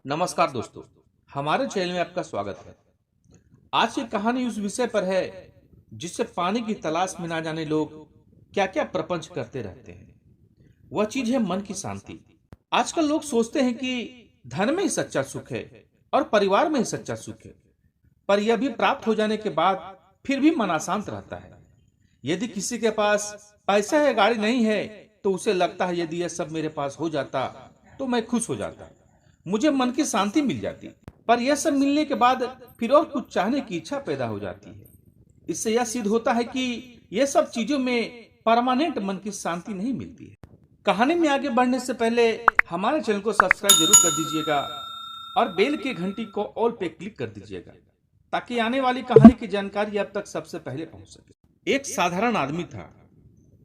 नमस्कार दोस्तों, हमारे चैनल में आपका स्वागत है। आज की कहानी उस विषय पर है जिससे पानी की तलाश में ना जाने लोग क्या क्या प्रपंच करते रहते हैं। वह चीज है मन की शांति। आजकल लोग सोचते हैं कि धन में ही सच्चा सुख है और परिवार में ही सच्चा सुख है, पर यह भी प्राप्त हो जाने के बाद फिर भी मन अशांत रहता है। यदि किसी के पास पैसा या गाड़ी नहीं है तो उसे लगता है यदि यह सब मेरे पास हो जाता तो मैं खुश हो जाता, मुझे मन की शांति मिल जाती। पर यह सब मिलने के बाद फिर और कुछ चाहने की इच्छा पैदा हो जाती है। इससे यह सिद्ध होता है कि यह सब चीजों में परमानेंट मन की शांति नहीं मिलती है। कहानी में आगे बढ़ने से पहले हमारे चैनल को सब्सक्राइब जरूर कर दीजिएगा और बेल के घंटी को ऑल पे क्लिक कर दीजिएगा ताकि आने वाली कहानी की जानकारी आप तक सबसे पहले पहुंच सके। एक साधारण आदमी था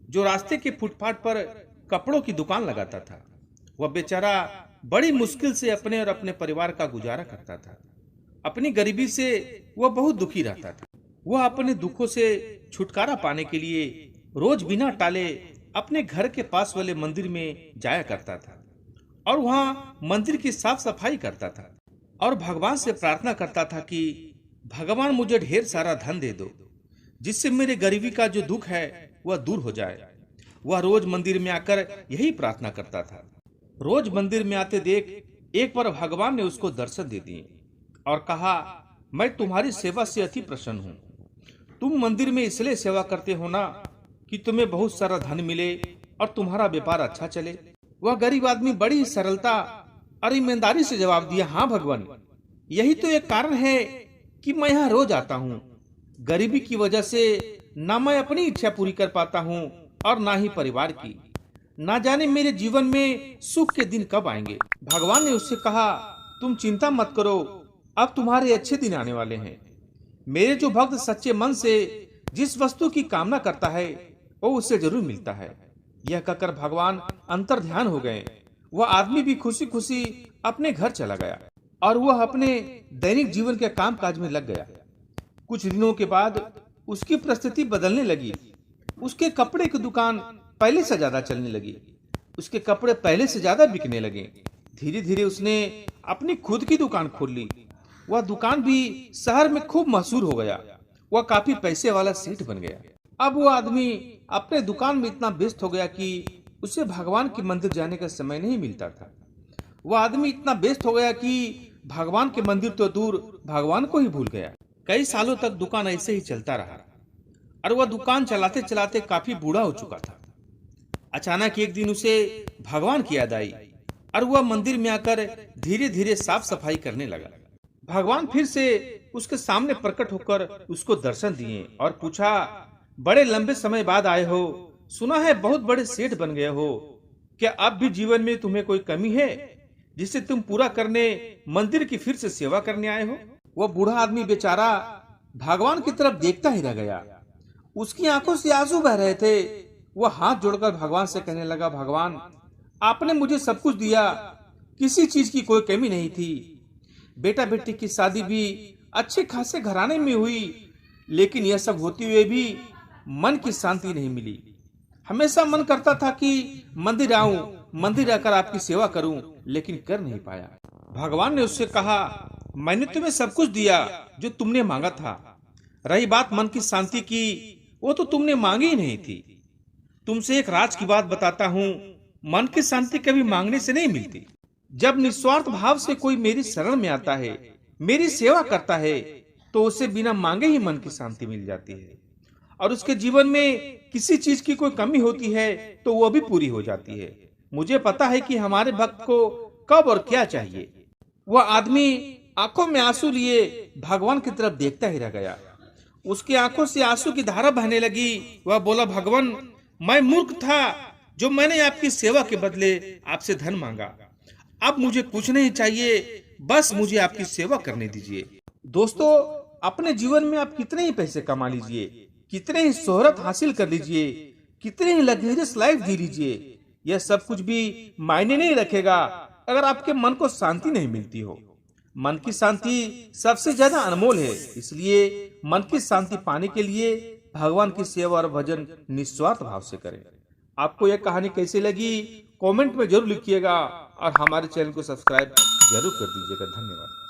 जो रास्ते के फुटपाथ पर कपड़ों की दुकान लगाता था। वह बेचारा बड़ी मुश्किल से अपने और अपने परिवार का गुजारा करता था। अपनी गरीबी से वह बहुत दुखी रहता था। वह अपने दुखों से छुटकारा पाने के लिए रोज बिना टाले अपने घर के पास वाले मंदिर में जाया करता था और वहां मंदिर की साफ सफाई करता था और भगवान से प्रार्थना करता था कि भगवान मुझे ढेर सारा धन दे दो जिससे मेरे गरीबी का जो दुख है वह दूर हो जाए। वह रोज मंदिर में आकर यही प्रार्थना करता था। रोज मंदिर में आते देख एक बार भगवान ने उसको दर्शन दे दिए और कहा, मैं तुम्हारी सेवा से अति प्रसन्न हूँ। तुम मंदिर में इसलिए सेवा करते हो ना कि तुम्हें बहुत सारा धन मिले और तुम्हारा व्यापार अच्छा चले। वह गरीब आदमी बड़ी सरलता और ईमानदारी से जवाब दिया, हाँ भगवान, यही तो एक कारण है कि मैं यहाँ रोज आता हूँ। गरीबी की वजह से ना मैं अपनी इच्छा पूरी कर पाता हूँ और ना ही परिवार की। ना जाने मेरे जीवन में सुख के दिन कब आएंगे। भगवान ने उससे कहा, तुम चिंता मत करो, अब तुम्हारे अच्छे दिन आने वाले हैं। मेरे जो भक्त सच्चे मन से जिस वस्तु की कामना करता है वो उससे जरूर मिलता है। यह कहकर भगवान अंतर ध्यान हो गए। वह आदमी भी खुशी खुशी अपने घर चला गया और वह अपने दैनिक जीवन के काम काज में लग गया। कुछ दिनों के बाद उसकी परिस्थिति बदलने लगी। उसके कपड़े की दुकान पहले से ज्यादा चलने लगी। उसके कपड़े पहले से ज्यादा बिकने लगे। धीरे धीरे उसने अपनी खुद की दुकान खोल ली। वह दुकान भी शहर में खूब मशहूर हो गया। वह काफी पैसे वाला सेठ बन गया। अब वह आदमी अपने दुकान में इतना व्यस्त हो गया कि उसे भगवान के मंदिर जाने का समय नहीं मिलता था। वह आदमी इतना व्यस्त हो गया कि भगवान के मंदिर तो दूर भगवान को ही भूल गया। कई सालों तक दुकान ऐसे ही चलता रहा और वह दुकान चलाते चलाते काफी बूढ़ा हो चुका था। अचानक एक दिन उसे भगवान की याद आई और वह मंदिर में आकर धीरे धीरे साफ सफाई करने लगा। भगवान फिर से उसके सामने प्रकट होकर उसको दर्शन दिए और पूछा, बड़े लंबे समय बाद आए हो, सुना है बहुत बड़े सेठ बन गए हो, क्या अब भी जीवन में तुम्हें कोई कमी है जिसे तुम पूरा करने मंदिर की फिर से सेवा करने आए हो? वह बूढ़ा आदमी बेचारा भगवान की तरफ देखता ही रह गया। उसकी आंखों से आंसू बह रहे थे। वह हाथ जोड़कर भगवान से कहने लगा, भगवान, आपने मुझे सब कुछ दिया, किसी चीज की कोई कमी नहीं थी। बेटा बेटी की शादी भी अच्छे खासे घराने में हुई, लेकिन यह सब होते हुए भी मन की शांति नहीं मिली। हमेशा मन करता था कि मंदिर आऊं, मंदिर आकर आपकी सेवा करूं, लेकिन कर नहीं पाया। भगवान ने उससे कहा, मैंने तुम्हें सब कुछ दिया जो तुमने मांगा था। रही बात मन की शांति की, वो तो तुमने मांगी ही नहीं थी। तुमसे एक राज की बात बताता हूँ, मन की शांति कभी मांगने से नहीं मिलती। जब निस्वार्थ भाव से कोई मेरी शरण में आता है, मेरी सेवा करता है, तो उसे बिना मांगे ही मन की शांति मिल जाती है और उसके जीवन में किसी चीज की कोई कमी होती है तो वो भी पूरी हो जाती है। मुझे पता है कि हमारे भक्त को कब और क्या चाहिए। वह आदमी आंखों में आंसू लिए भगवान की तरफ देखता ही रह गया। उसकी आंखों से आंसू की धारा बहने लगी। वह बोला, भगवान, मैं मूर्ख था जो मैंने आपकी सेवा के बदले आपसे धन मांगा। अब मुझे कुछ नहीं चाहिए, बस मुझे आपकी सेवा करने दीजिए। दोस्तों, अपने जीवन में आप कितने ही पैसे कमा लीजिए, कितने ही शोहरत हासिल कर लीजिए, कितने ही लग्जरियस लाइफ जी लीजिए, यह सब कुछ भी मायने नहीं रखेगा अगर आपके मन को शांति नहीं मिलती हो। मन की शांति सबसे ज्यादा अनमोल है। इसलिए मन की शांति पाने के लिए भगवान की सेवा और भजन निस्वार्थ भाव से करें। आपको यह कहानी कैसी लगी कमेंट में जरूर लिखिएगा और हमारे चैनल को सब्सक्राइब जरूर कर दीजिएगा। धन्यवाद।